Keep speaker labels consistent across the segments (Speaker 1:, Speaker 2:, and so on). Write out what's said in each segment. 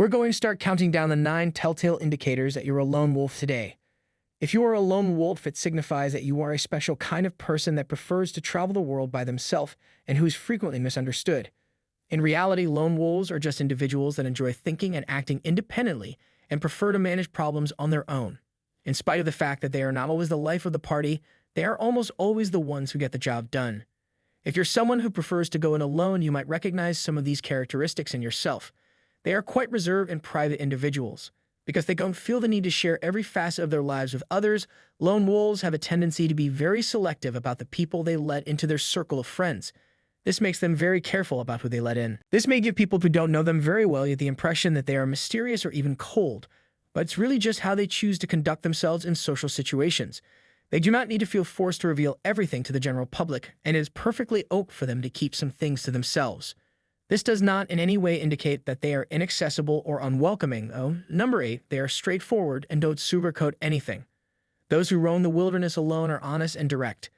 Speaker 1: We're going to start counting down the 9 telltale indicators that you're a lone wolf today. If you are a lone wolf, it signifies that you are a special kind of person that prefers to travel the world by themselves and who is frequently misunderstood. In reality, lone wolves are just individuals that enjoy thinking and acting independently and prefer to manage problems on their own. In spite of the fact that they are not always the life of the party, they are almost always the ones who get the job done. If you're someone who prefers to go in alone, you might recognize some of these characteristics in yourself. They are quite reserved and private individuals. Because they don't feel the need to share every facet of their lives with others, lone wolves have a tendency to be very selective about the people they let into their circle of friends. This makes them very careful about who they let in. This may give people who don't know them very well the impression that they are mysterious or even cold, but it's really just how they choose to conduct themselves in social situations. They do not need to feel forced to reveal everything to the general public, and it is perfectly okay for them to keep some things to themselves. This does not in any way indicate that they are inaccessible or unwelcoming, though. Number 8, they are straightforward and don't sugarcoat anything. Those who roam the wilderness alone are honest and direct.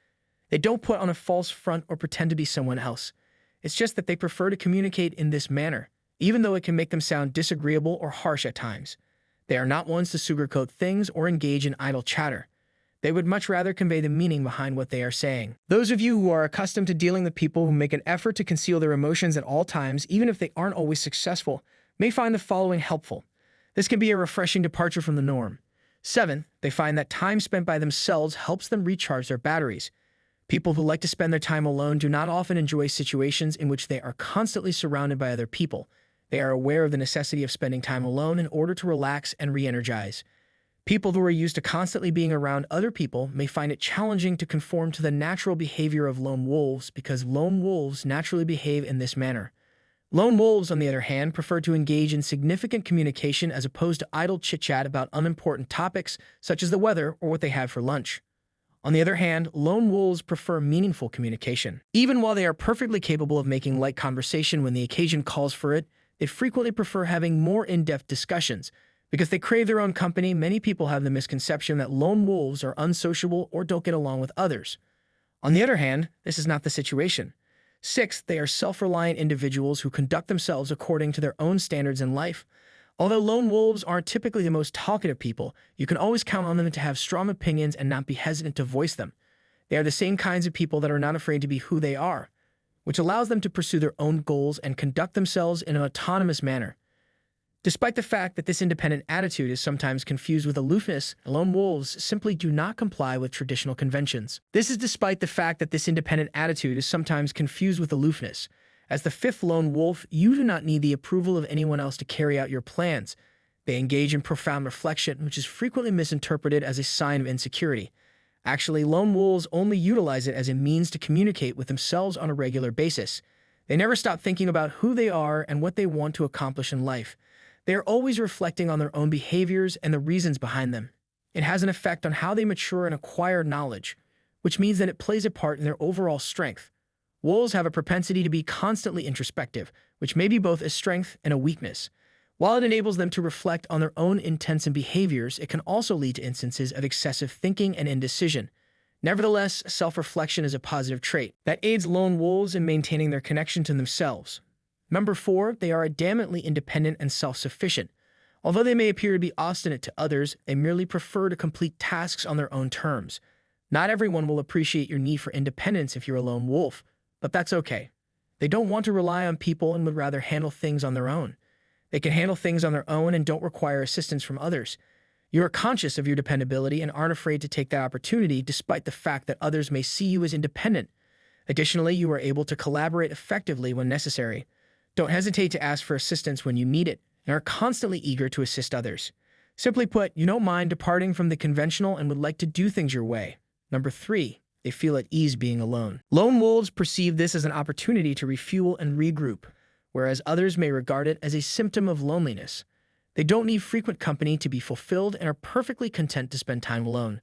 Speaker 1: They don't put on a false front or pretend to be someone else. It's just that they prefer to communicate in this manner, even though it can make them sound disagreeable or harsh at times. They are not ones to sugarcoat things or engage in idle chatter. They would much rather convey the meaning behind what they are saying. Those of you who are accustomed to dealing with people who make an effort to conceal their emotions at all times, even if they aren't always successful, may find the following helpful. This can be a refreshing departure from the norm. 7, they find that time spent by themselves helps them recharge their batteries. People who like to spend their time alone do not often enjoy situations in which they are constantly surrounded by other people. They are aware of the necessity of spending time alone in order to relax and re-energize. People who are used to constantly being around other people may find it challenging to conform to the natural behavior of lone wolves because lone wolves naturally behave in this manner. Lone wolves, on the other hand, prefer to engage in significant communication as opposed to idle chit-chat about unimportant topics such as the weather or what they have for lunch. On the other hand, lone wolves prefer meaningful communication. Even while they are perfectly capable of making light conversation when the occasion calls for it, they frequently prefer having more in-depth discussions. Because they crave their own company, many people have the misconception that lone wolves are unsociable or don't get along with others. On the other hand, this is not the situation. 6, they are self-reliant individuals who conduct themselves according to their own standards in life. Although lone wolves aren't typically the most talkative people, you can always count on them to have strong opinions and not be hesitant to voice them. They are the same kinds of people that are not afraid to be who they are, which allows them to pursue their own goals and conduct themselves in an autonomous manner. Despite the fact that this independent attitude is sometimes confused with aloofness, lone wolves simply do not comply with traditional conventions. This is despite the fact that this independent attitude is sometimes confused with aloofness. As the 5th lone wolf, you do not need the approval of anyone else to carry out your plans. They engage in profound reflection, which is frequently misinterpreted as a sign of insecurity. Actually, lone wolves only utilize it as a means to communicate with themselves on a regular basis. They never stop thinking about who they are and what they want to accomplish in life. They are always reflecting on their own behaviors and the reasons behind them. It has an effect on how they mature and acquire knowledge, which means that it plays a part in their overall strength. Wolves have a propensity to be constantly introspective, which may be both a strength and a weakness. While it enables them to reflect on their own intents and behaviors, it can also lead to instances of excessive thinking and indecision. Nevertheless, self-reflection is a positive trait that aids lone wolves in maintaining their connection to themselves. Number 4, they are adamantly independent and self-sufficient. Although they may appear to be obstinate to others, they merely prefer to complete tasks on their own terms. Not everyone will appreciate your need for independence if you're a lone wolf, but that's okay. They don't want to rely on people and would rather handle things on their own. They can handle things on their own and don't require assistance from others. You are conscious of your dependability and aren't afraid to take that opportunity despite the fact that others may see you as independent. Additionally, you are able to collaborate effectively when necessary. Don't hesitate to ask for assistance when you need it, and are constantly eager to assist others. Simply put, you don't mind departing from the conventional and would like to do things your way. Number 3, they feel at ease being alone. Lone wolves perceive this as an opportunity to refuel and regroup, whereas others may regard it as a symptom of loneliness. They don't need frequent company to be fulfilled and are perfectly content to spend time alone.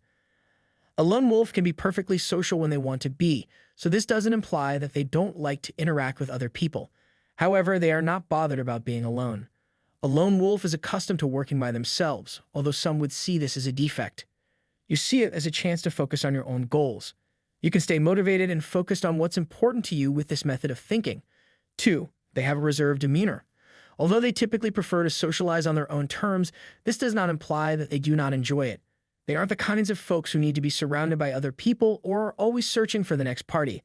Speaker 1: A lone wolf can be perfectly social when they want to be, so this doesn't imply that they don't like to interact with other people. However, they are not bothered about being alone. A lone wolf is accustomed to working by themselves, although some would see this as a defect. You see it as a chance to focus on your own goals. You can stay motivated and focused on what's important to you with this method of thinking. 2, they have a reserved demeanor. Although they typically prefer to socialize on their own terms, this does not imply that they do not enjoy it. They aren't the kinds of folks who need to be surrounded by other people or are always searching for the next party.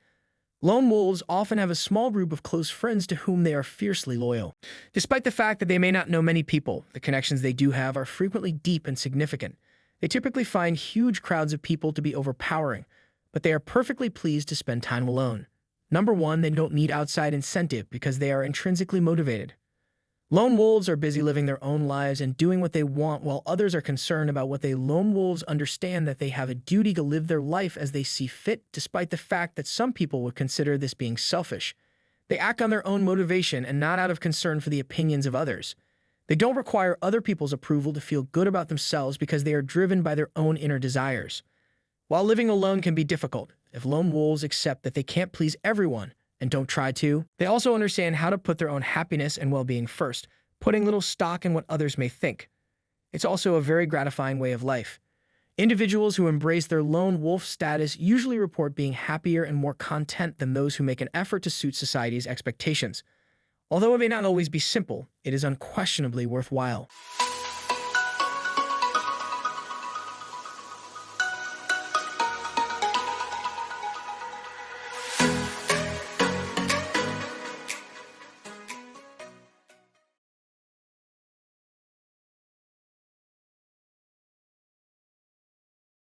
Speaker 1: Lone wolves often have a small group of close friends to whom they are fiercely loyal. Despite the fact that they may not know many people, the connections they do have are frequently deep and significant. They typically find huge crowds of people to be overpowering, but they are perfectly pleased to spend time alone. Number one, they don't need outside incentive because they are intrinsically motivated. Lone wolves are busy living their own lives and doing what they want, while others are concerned about what they lone wolves understand that they have a duty to live their life as they see fit, despite the fact that some people would consider this being selfish. They act on their own motivation and not out of concern for the opinions of others. They don't require other people's approval to feel good about themselves because they are driven by their own inner desires. While living alone can be difficult, if lone wolves accept that they can't please everyone, and don't try to, they also understand how to put their own happiness and well-being first, putting little stock in what others may think. It's also a very gratifying way of life. Individuals who embrace their lone wolf status usually report being happier and more content than those who make an effort to suit society's expectations. Although it may not always be simple, it is unquestionably worthwhile.